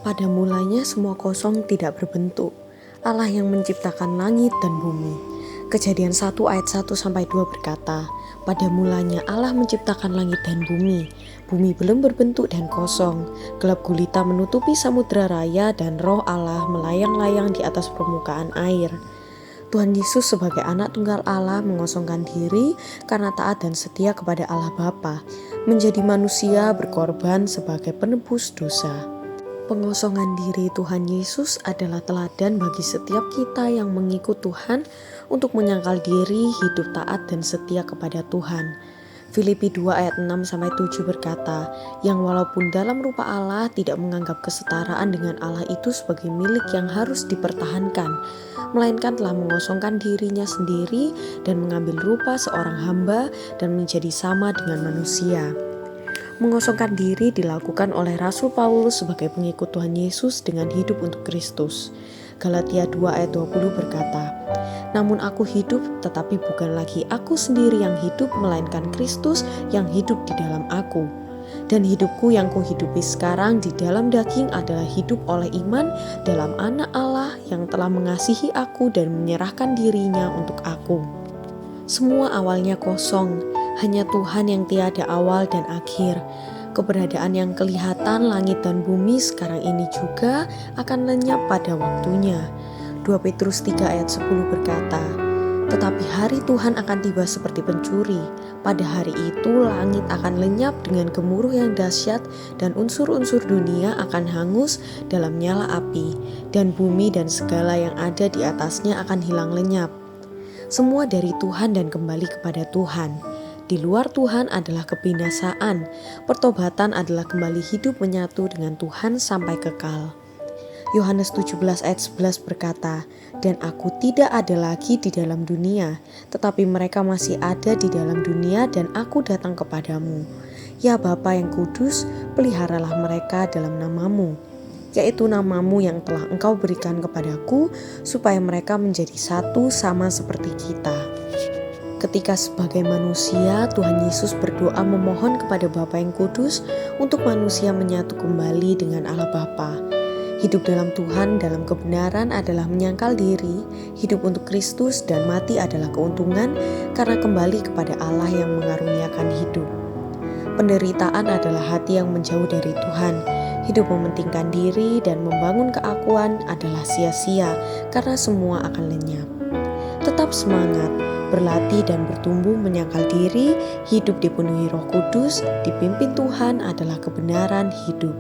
Pada mulanya semua kosong tidak berbentuk. Allah yang menciptakan langit dan bumi. Kejadian 1 ayat 1-2 berkata, pada mulanya Allah menciptakan langit dan bumi. Bumi belum berbentuk dan kosong. Gelap gulita menutupi samudera raya dan roh Allah melayang-layang di atas permukaan air. Tuhan Yesus sebagai anak tunggal Allah mengosongkan diri karena taat dan setia kepada Allah Bapa, menjadi manusia berkorban sebagai penebus dosa. Pengosongan diri Tuhan Yesus adalah teladan bagi setiap kita yang mengikut Tuhan untuk menyangkal diri, hidup taat dan setia kepada Tuhan. Filipi 2 ayat 6-7 berkata, yang walaupun dalam rupa Allah tidak menganggap kesetaraan dengan Allah itu sebagai milik yang harus dipertahankan, melainkan telah mengosongkan dirinya sendiri dan mengambil rupa seorang hamba dan menjadi sama dengan manusia. Mengosongkan diri dilakukan oleh Rasul Paulus sebagai pengikut Tuhan Yesus dengan hidup untuk Kristus. Galatia 2 ayat 20 berkata, namun aku hidup tetapi bukan lagi aku sendiri yang hidup melainkan Kristus yang hidup di dalam aku. Dan hidupku yang kuhidupi sekarang di dalam daging adalah hidup oleh iman dalam Anak Allah yang telah mengasihi aku dan menyerahkan dirinya untuk aku. Semua awalnya kosong, hanya Tuhan yang tiada awal dan akhir. Keberadaan yang kelihatan langit dan bumi sekarang ini juga akan lenyap pada waktunya. 2 Petrus 3 ayat 10 berkata, tetapi hari Tuhan akan tiba seperti pencuri. Pada hari itu langit akan lenyap dengan gemuruh yang dahsyat dan unsur-unsur dunia akan hangus dalam nyala api, dan bumi dan segala yang ada di atasnya akan hilang lenyap. Semua dari Tuhan dan kembali kepada Tuhan. Di luar Tuhan adalah kebinasaan. Pertobatan adalah kembali hidup menyatu dengan Tuhan sampai kekal. Yohanes 17 ayat 11 berkata, dan aku tidak ada lagi di dalam dunia, tetapi mereka masih ada di dalam dunia dan aku datang kepadamu. Ya Bapa yang kudus, peliharalah mereka dalam namamu, yaitu namamu yang telah engkau berikan kepadaku, supaya mereka menjadi satu sama seperti kita. Ketika sebagai manusia, Tuhan Yesus berdoa memohon kepada Bapa yang kudus untuk manusia menyatu kembali dengan Allah Bapa. Hidup dalam Tuhan dalam kebenaran adalah menyangkal diri, hidup untuk Kristus dan mati adalah keuntungan karena kembali kepada Allah yang mengaruniakan hidup. Penderitaan adalah hati yang menjauh dari Tuhan. Hidup mementingkan diri dan membangun keakuan adalah sia-sia karena semua akan lenyap. Tetap semangat, berlatih dan bertumbuh menyangkal diri, hidup dipenuhi Roh Kudus, dipimpin Tuhan adalah kebenaran hidup.